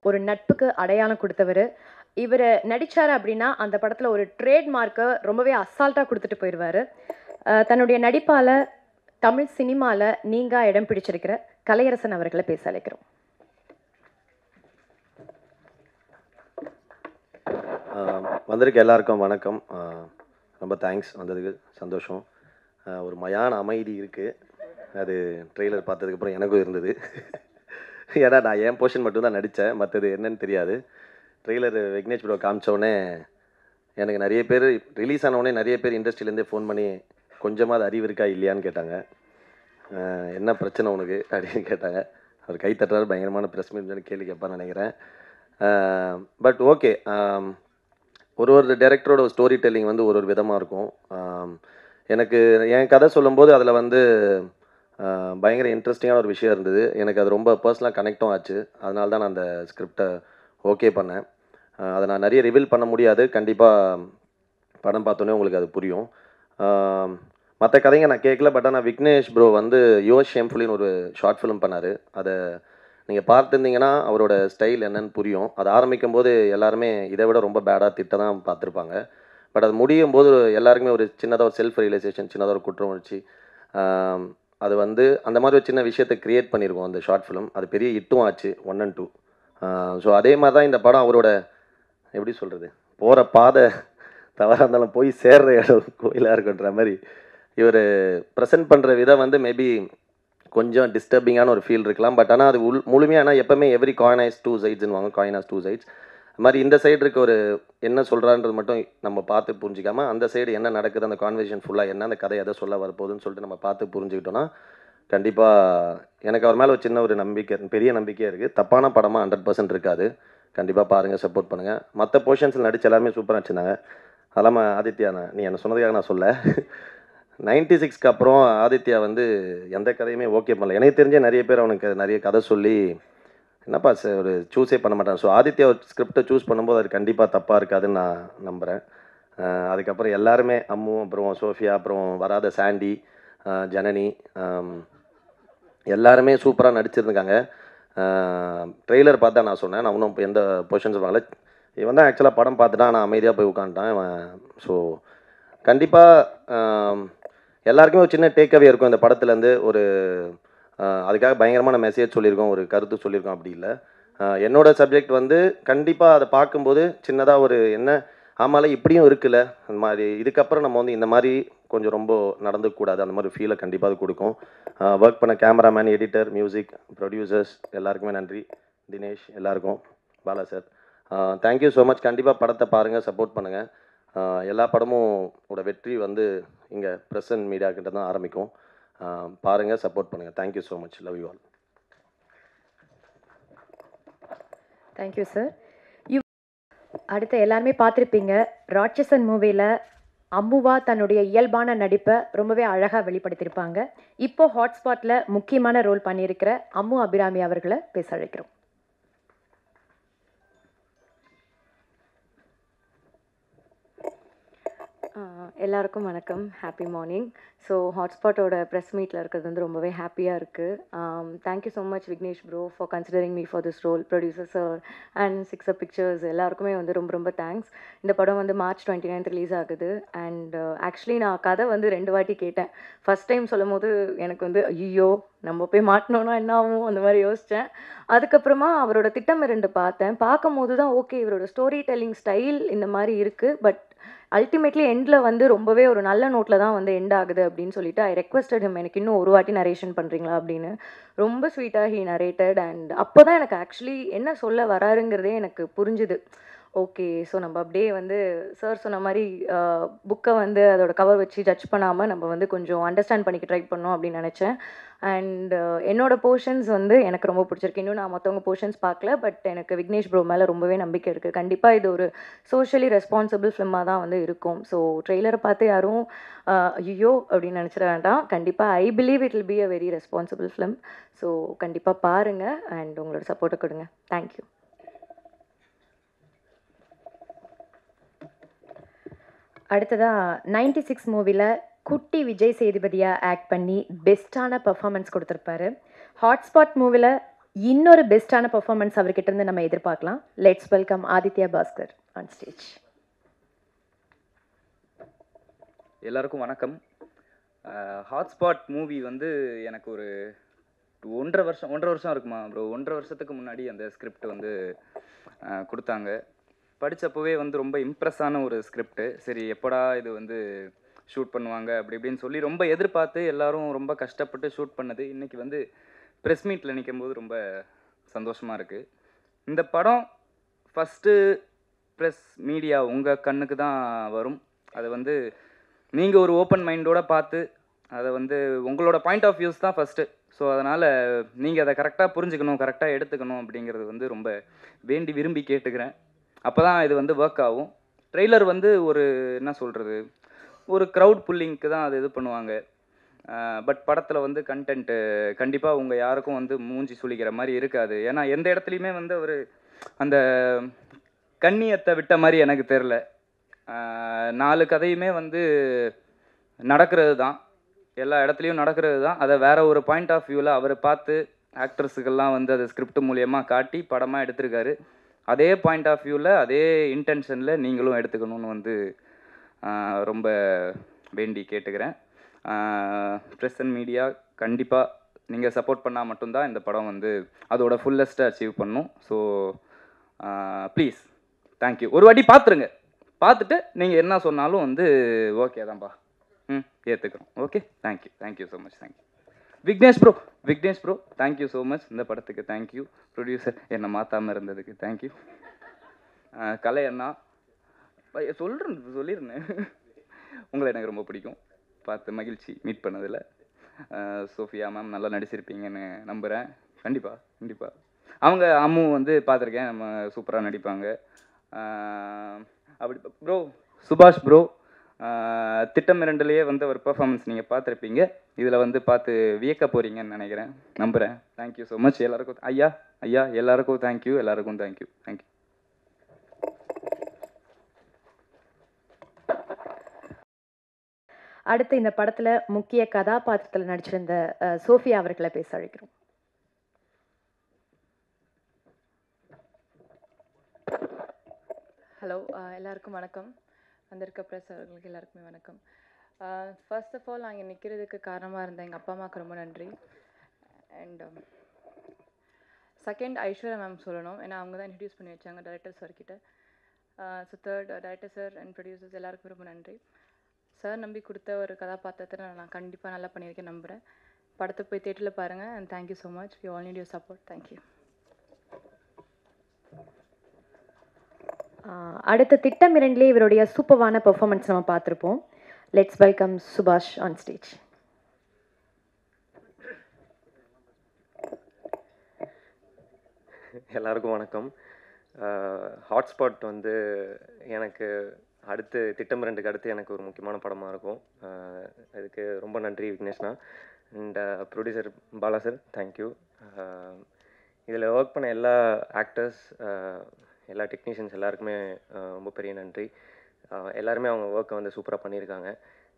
ஒரு நட்புக்கு அடையாளம் கொடுத்தவர். இவர் நடிச்சார் அப்படின்னா அந்த படத்தில் ஒரு ட்ரேட்மார்க்கை ரொம்பவே அசால்ட்டாக கொடுத்துட்டு போயிடுவார். தன்னுடைய நடிப்பால் தமிழ் சினிமாவில் நீங்கா இடம் பிடிச்சிருக்கிற கலையரசன் அவர்களை பேச அழைக்கிறோம். வந்திருக்க எல்லாருக்கும் வணக்கம். ரொம்ப தேங்க்ஸ், வந்ததுக்கு சந்தோஷம். ஒரு மயான அமைதி இருக்குது. அது ட்ரெய்லர் பார்த்ததுக்கப்புறம் எனக்கும் இருந்தது. ஏன்னா நான் என் போர்ஷன் மட்டும்தான் நடித்தேன், மற்றது என்னன்னு தெரியாது. ட்ரெய்லர் விக்னேஷ் ப்ரோ காமிச்சோடனே எனக்கு நிறைய பேர் ரிலீஸ் ஆனவுடனே நிறைய பேர் இண்டஸ்ட்ரியிலேருந்தே ஃபோன் பண்ணி கொஞ்சமாவது அறிவு இருக்கா இல்லையான்னு கேட்டாங்க. என்ன பிரச்சனை உனக்கு அப்படின்னு கேட்டாங்க. அவர் கை தட்டுறாரு, பயங்கரமான ப்ரெஸ் மீட் கேள்வி கேட்பான்னு நினைக்கிறேன். பட் ஓகே, ஒரு டைரக்டரோட ஸ்டோரி டெல்லிங் வந்து ஒரு விதமாக இருக்கும். எனக்கு என் கதை சொல்லும்போது அதில் வந்து பயங்கர இன்ட்ரெஸ்டிங்கான ஒரு விஷயம் இருந்தது. எனக்கு அது ரொம்ப பர்சனலாக கனெக்டும் ஆச்சு. அதனால தான் நான் அந்த ஸ்கிரிப்டை ஓகே பண்ணேன். அதை நான் நிறைய ரிவீல் பண்ண முடியாது. கண்டிப்பாக படம் பார்த்தோன்னே உங்களுக்கு அது புரியும். மற்ற கதைங்க நான் கேட்கல. பட் ஆனால் விக்னேஷ் ப்ரோ வந்து யுவர் ஷேம்ஃபுல்லின்னு ஒரு ஷார்ட் ஃபிலிம் பண்ணார். அதை நீங்கள் பார்த்துருந்தீங்கன்னா அவரோட ஸ்டைல் என்னன்னு புரியும். அது ஆரம்பிக்கும் போது எல்லாருமே இதை விட ரொம்ப பேடாக திட்ட தான் பார்த்துருப்பாங்க. பட் அது முடியும் போது எல்லாருக்குமே ஒரு சின்னதாக ஒரு செல்ஃப் ரியலைசேஷன், சின்னதாக ஒரு குற்றம் உணர்ச்சி, அது வந்து அந்த மாதிரி ஒரு சின்ன விஷயத்தை க்ரியேட் பண்ணியிருக்கோம் அந்த ஷார்ட் ஃபிலிம். அது பெரிய ஹிட்டும் ஆச்சு 1 and 2. ஸோ அதே மாதிரி தான் இந்த படம் அவரோட எப்படி சொல்கிறது, போகிற பாதை தவறாக இருந்தாலும் போய் சேர்ற இடம் கோயிலாக இருக்குன்ற மாதிரி இவர் ப்ரெசென்ட் பண்ணுற விதம் வந்து மேபி கொஞ்சம் டிஸ்டர்பிங்கான ஒரு ஃபீல் இருக்கலாம். பட் ஆனால் அது முழுமையான எப்போவுமே எவ்ரி காயின் ஹேஸ் 2 சைட்ஸ்ன்னு வாங்க, காயின் ஹேஸ் 2 சைட்ஸ். அது மாதிரி இந்த சைடு இருக்க ஒரு என்ன சொல்கிறான்றது மட்டும் நம்ம பார்த்து புரிஞ்சிக்காமல் அந்த சைடு என்ன நடக்குது, அந்த கான்வர்சேஷன் ஃபுல்லாக என்ன, அந்த கதை எதை சொல்ல வரப்போகுதுன்னு சொல்லிட்டு நம்ம பார்த்து புரிஞ்சுக்கிட்டோன்னா கண்டிப்பாக எனக்கு அவர் மேலே ஒரு சின்ன ஒரு நம்பிக்கை, பெரிய நம்பிக்கையாக இருக்குது. தப்பான படமாக 100% இருக்காது. கண்டிப்பாக பாருங்கள், சப்போர்ட் பண்ணுங்கள். மற்ற போர்ஷன்ஸில் நடிச்சு எல்லாருமே சூப்பராக நடிச்சிருந்தாங்க. அதெல்லாம் ஆதித்யா, நீ என்ன சொன்னதுக்காக நான் சொல்ல 96க்கு அப்புறம் ஆதித்யா வந்து எந்த கதையுமே ஓகே பண்ணல. எனக்கு தெரிஞ்ச நிறைய பேர் அவனுக்கு நிறைய கதை சொல்லி என்னப்பா ஒரு சூஸே பண்ண மாட்டான். ஸோ ஆதித்யா ஒரு ஸ்கிரிப்டை சூஸ் பண்ணும்போது அது கண்டிப்பாக தப்பாக இருக்காதுன்னு நான் நம்புகிறேன். அதுக்கப்புறம் எல்லாருமே அம்மு, அப்புறம் சோஃபியா, அப்புறம் வராத சாண்டி, ஜனனி, எல்லாருமே சூப்பராக நடிச்சிருந்துருக்காங்க. ட்ரெய்லர் பார்த்தா நான் சொன்னேன், நான் இன்னும் எந்த பொசிஷன்ஸ் வாங்கல. இவன் தான் ஆக்சுவலாக படம் பார்த்துட்டான், நான் அமைதியாக போய் உட்காந்துட்டான். ஸோ கண்டிப்பாக எல்லாருக்குமே ஒரு சின்ன டேக்அவே இருக்கும் இந்த படத்துலேருந்து. ஒரு அதுக்காக பயங்கரமான மெசேஜ் சொல்லியிருக்கோம், ஒரு கருத்து சொல்லியிருக்கோம் அப்படி இல்லை. என்னோடய சப்ஜெக்ட் வந்து கண்டிப்பாக அதை பார்க்கும்போது சின்னதாக ஒரு என்ன ஆமால இப்படியும் இருக்குல்ல, அந்த மாதிரி இதுக்கப்புறம் நம்ம வந்து இந்த மாதிரி கொஞ்சம் ரொம்ப நடந்துக்கூடாது, அந்த மாதிரி ஃபீலை கண்டிப்பாக அது கொடுக்கும். ஒர்க் பண்ண கேமராமேன், எடிட்டர், மியூசிக், ப்ரொடியூசர்ஸ் எல்லாருக்குமே நன்றி. தினேஷ், எல்லாருக்கும், Bala sir, thank you so much. கண்டிப்பாக படத்தை பாருங்கள், சப்போர்ட் பண்ணுங்கள். எல்லா படமும் ஓட வெற்றி வந்து இங்கே ப்ரெசன்ட் மீடியாக்கிட்ட தான் ஆரம்பிக்கும். பாருங்கள், சப்போர்ட் பண்ணுங்கள். Thank you so much. Love you all. Thank you sir. அடுத்து எல்லாருமே பார்த்துருப்பீங்க, ராட்சசன் மூவியில் அம்முவா தன்னுடைய இயல்பான நடிப்பை ரொம்பவே அழகாக வெளிப்படுத்தியிருப்பாங்க. இப்போ ஹாட்ஸ்பாட்டில் முக்கியமான ரோல் பண்ணியிருக்கிற அம்மு அபிராமி அவர்களை பேச அழைக்கிறோம். எல்லாருக்கும் வணக்கம், ஹாப்பி மார்னிங். ஸோ ஹாட்ஸ்பாட்டோட ப்ரெஸ் மீட்டில் இருக்கிறது வந்து ரொம்பவே ஹாப்பியாக இருக்குது. Thank you so much Vignesh bro for considering me for this role. Producer sir and sixer pictures எல்லாருக்குமே வந்து ரொம்ப ரொம்ப தேங்க்ஸ். இந்த படம் வந்து March 29 ரிலீஸ் ஆகுது. அண்ட் ஆக்சுவலி நான் கதை வந்து 2 வாட்டி கேட்டேன். ஃபஸ்ட் டைம் சொல்லும் போது எனக்கு வந்து ஐயோ நம்ம போய் மாட்டினோன்னா என்ன ஆகும் அந்த மாதிரி யோசித்தேன். அதுக்கப்புறமா அவரோட திட்டம் 2 பார்த்தேன். பார்க்கும்போது தான் ஓகே இவரோட ஸ்டோரி டெல்லிங் ஸ்டைல் இந்த மாதிரி இருக்குது. பட் அல்டிமேட்லி எண்டில் வந்து ரொம்பவே ஒரு நல்ல நோட்டில் தான் வந்து எண்ட் ஆகுது அப்படின்னு சொல்லிட்டு ஐ ரெக்வஸ்டட் ஹிம், எனக்கு இன்னும் ஒரு வாட்டி நரேஷன் பண்ணுறீங்களா அப்படின்னு. ரொம்ப ஸ்வீட்டாக ஹீ நரேட்டட். அண்ட் அப்போ தான் எனக்கு ஆக்சுவலி என்ன சொல்ல வராருங்கிறதே எனக்கு புரிஞ்சுது. ஓகே, ஸோ நம்ம அப்படியே வந்து சார் சொன்ன மாதிரி புக்கை வந்து அதோட கவர் வச்சு ஜட்ஜ் பண்ணாமல் நம்ம வந்து கொஞ்சம் அண்டர்ஸ்டாண்ட் பண்ணிக்க ட்ரை பண்ணோம் அப்படின்னு நினச்சேன். அண்ட் என்னோடய போர்ஷன்ஸ் வந்து எனக்கு ரொம்ப பிடிச்சிருக்கு. இன்னும் நான் மற்றவங்க போர்ஷன்ஸ் பார்க்கல, பட் எனக்கு விக்னேஷ் ப்ரோ மேலே ரொம்பவே நம்பிக்கை இருக்குது. கண்டிப்பாக இது ஒரு சோஷியலி ரெஸ்பான்சிபிள் ஃபிலிமாக தான் வந்து இருக்கும். ஸோ ட்ரெய்லரை பார்த்து யாரும் ஐயோ அப்படின்னு நினச்சிட வேண்டாம். கண்டிப்பாக I believe it will be a very responsible film. So கண்டிப்பாக பாருங்கள் அண்ட் உங்களோட சப்போர்ட்டை கொடுங்க. தேங்க்யூ. அடுத்ததாக 96 மூவியில் குட்டி விஜய் சேதுபதியாக ஆக்ட் பண்ணி பெஸ்ட்டான பர்ஃபார்மன்ஸ் கொடுத்துருப்பாரு. ஹாட்ஸ்பாட் மூவியில் இன்னொரு பெஸ்ட்டான பெர்ஃபார்மன்ஸ் அவர்கிட்ட இருந்து நம்ம எதிர்பார்க்கலாம். Let's welcome Aditya Bhaskar on stage. எல்லாருக்கும் வணக்கம். ஹாட்ஸ்பாட் மூவி வந்து எனக்கு ஒரு 1.5 வருஷம் இருக்குமா ப்ரோ. 1.5 வருஷத்துக்கு முன்னாடி அந்த ஸ்கிரிப்ட் வந்து கொடுத்தாங்க. படித்தப்போவே வந்து ரொம்ப இம்ப்ரெஸ்ஸான ஒரு ஸ்கிரிப்ட். சரி எப்படா இது வந்து ஷூட் பண்ணுவாங்க அப்படி இப்படின்னு சொல்லி ரொம்ப எதிர்பார்த்து எல்லாரும் ரொம்ப கஷ்டப்பட்டு ஷூட் பண்ணது இன்றைக்கி வந்து ப்ரெஸ் மீட்டில் நிற்கும்போது ரொம்ப சந்தோஷமாக இருக்குது. இந்த படம் ஃபஸ்ட்டு ப்ரெஸ் மீடியா உங்கள் கண்ணுக்கு தான் வரும். அதை வந்து நீங்கள் ஒரு ஓப்பன் மைண்டோடு பார்த்து அதை வந்து உங்களோட பாயிண்ட் ஆஃப் வியூஸ் தான் ஃபஸ்ட்டு. ஸோ அதனால் நீங்கள் அதை கரெக்டாக புரிஞ்சுக்கணும், கரெக்டாக எடுத்துக்கணும் அப்படிங்கிறது வந்து ரொம்ப வேண்டி விரும்பி கேட்டுக்கிறேன். அப்போ தான் இது வந்து ஒர்க் ஆகும். ட்ரெய்லர் வந்து ஒரு என்ன சொல்கிறது, ஒரு க்ரௌட் புல்லிங்க்கு தான் அது இது பண்ணுவாங்க. பட் படத்தில் வந்து கண்டென்ட்டு கண்டிப்பாக உங்கள் யாருக்கும் வந்து மூஞ்சி சுளிக்கிற மாதிரி இருக்காது. ஏன்னா எந்த இடத்துலையுமே வந்து ஒரு அந்த கண்ணியத்தை விட்ட மாதிரி எனக்கு தெரில. 4 கதையுமே வந்து நடக்கிறது தான், எல்லா இடத்துலையும் நடக்கிறது தான். அதை வேறு ஒரு பாயிண்ட் ஆஃப் வியூவில் அவர் பார்த்து ஆக்ட்ரஸுக்கெல்லாம் வந்து அது ஸ்கிரிப்ட் மூலியமாக காட்டி படமாக எடுத்திருக்காரு. அதே பாயிண்ட் ஆஃப் வியூவில் அதே இன்டென்ஷனில் நீங்களும் எடுத்துக்கணும்னு வந்து ரொம்ப வேண்டி கேட்டுக்கிறேன். ப்ரெஸ் அண்ட் மீடியா கண்டிப்பாக நீங்கள் சப்போர்ட் பண்ணால் மட்டும்தான் இந்த படம் வந்து அதோட ஃபுல்லஸ்ட்டை அச்சீவ் பண்ணும். So please thank you. ஒரு வாட்டி பார்த்துருங்க, பார்த்துட்டு நீங்கள் என்ன சொன்னாலும் வந்து ஓகே தான்ப்பா, ஏற்றுக்கிறோம். Okay, thank you so much. Thank you Vignesh bro thank you so much. இந்த படத்துக்கு தேங்க்யூ. ப்ரொடியூசர் என்னை மாற்றாமல் இருந்ததுக்கு தேங்க்யூ. கலை அண்ணா சொல்லியிருந்தேன் உங்களை எனக்கு ரொம்ப பிடிக்கும், பார்த்து மகிழ்ச்சி மீட் பண்ணதில். சோஃபியா மேம் நல்லா நடிச்சிருப்பீங்கன்னு நம்புகிறேன். கண்டிப்பாக அவங்க அம்மு வந்து பார்த்துருக்கேன், நம்ம சூப்பராக நடிப்பாங்க. அப்படி ப்ரோ சுபாஷ் ப்ரோ திட்டம் 2லேயே வந்து ஒரு பெர்ஃபார்மன்ஸ் நீங்கள் பார்த்துருப்பீங்க. இதில் வந்து பார்த்து வியக்க போகிறீங்கன்னு நினைக்கிறேன், நம்புகிறேன். தேங்க்யூ ஸோ மச் எல்லாருக்கும். ஐயா எல்லாருக்கும் தேங்க்யூ. தேங்க்யூ. அடுத்து இந்த படத்தில் முக்கிய கதாபாத்திரத்தில் நடிச்சிருந்த சோஃபியா அவர்களை பேச அழைக்கிறோம். ஹலோ, எல்லாருக்கும் வணக்கம். வந்திருக்க ப்ரெஸ் அவர்களுக்கு எல்லாருக்குமே வணக்கம். ஃபர்ஸ்ட் ஆஃப் ஆல் நான் இங்கே நிற்கிறதுக்கு காரணமாக இருந்த எங்கள் அப்பா அம்மாவுக்கு ரொம்ப நன்றி. அண்ட் செகண்ட் ஐஸ்வர்யா மேம் சொல்லணும், ஏன்னா அவங்க தான் இன்ட்ரடியூஸ் பண்ணி வச்சாங்க டைரக்டர் சார்கிட்ட. So third director sir and producers எல்லாருக்கும் ரொம்ப நன்றி. சார் நம்பி கொடுத்த ஒரு கதாபாத்திரத்தை நான் கண்டிப்பாக நல்லா பண்ணியிருக்கேன் நம்புகிறேன். படத்தை போய் தேட்டரில் பாருங்கள். And thank you so much. We all need your support. Thank you. அடுத்த திட்டம் 2லேயே இவருடைய சூப்பர்வான பெர்ஃபார்மன்ஸ் நம்ம பார்த்துருப்போம். Let's welcome Subash on stage. எல்லாருக்கும் வணக்கம். ஹாட்ஸ்பாட் வந்து எனக்கு அடுத்து திட்டம் 2க்கு அடுத்து எனக்கு ஒரு முக்கியமான படமாக இருக்கும். அதுக்கு ரொம்ப நன்றி விக்னேஷ்னா. And producer Bala sir thank you. இதில் ஒர்க் பண்ண எல்லா ஆக்டர்ஸ், எல்லா டெக்னீஷியன்ஸ் எல்லாருக்குமே ரொம்ப பெரிய நன்றி. எல்லாருமே அவங்க ஒர்க்கை வந்து சூப்பராக பண்ணியிருக்காங்க.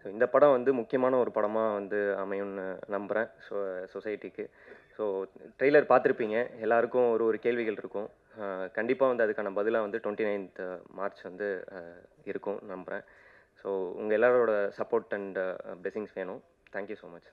ஸோ இந்த படம் வந்து முக்கியமான ஒரு படமாக வந்து அமையும்னு நம்புகிறேன் சொசைட்டிக்கு. ஸோ ட்ரெய்லர் பார்த்துருப்பீங்க, எல்லாருக்கும் ஒரு கேள்விகள் இருக்கும். கண்டிப்பாக வந்து அதுக்கான பதிலாக வந்து 29th மார்ச் வந்து இருக்கும் நம்புகிறேன். ஸோ உங்கள் எல்லாரோட சப்போர்ட் அண்ட் பிளெஸிங்ஸ் வேணும். Thank you so much.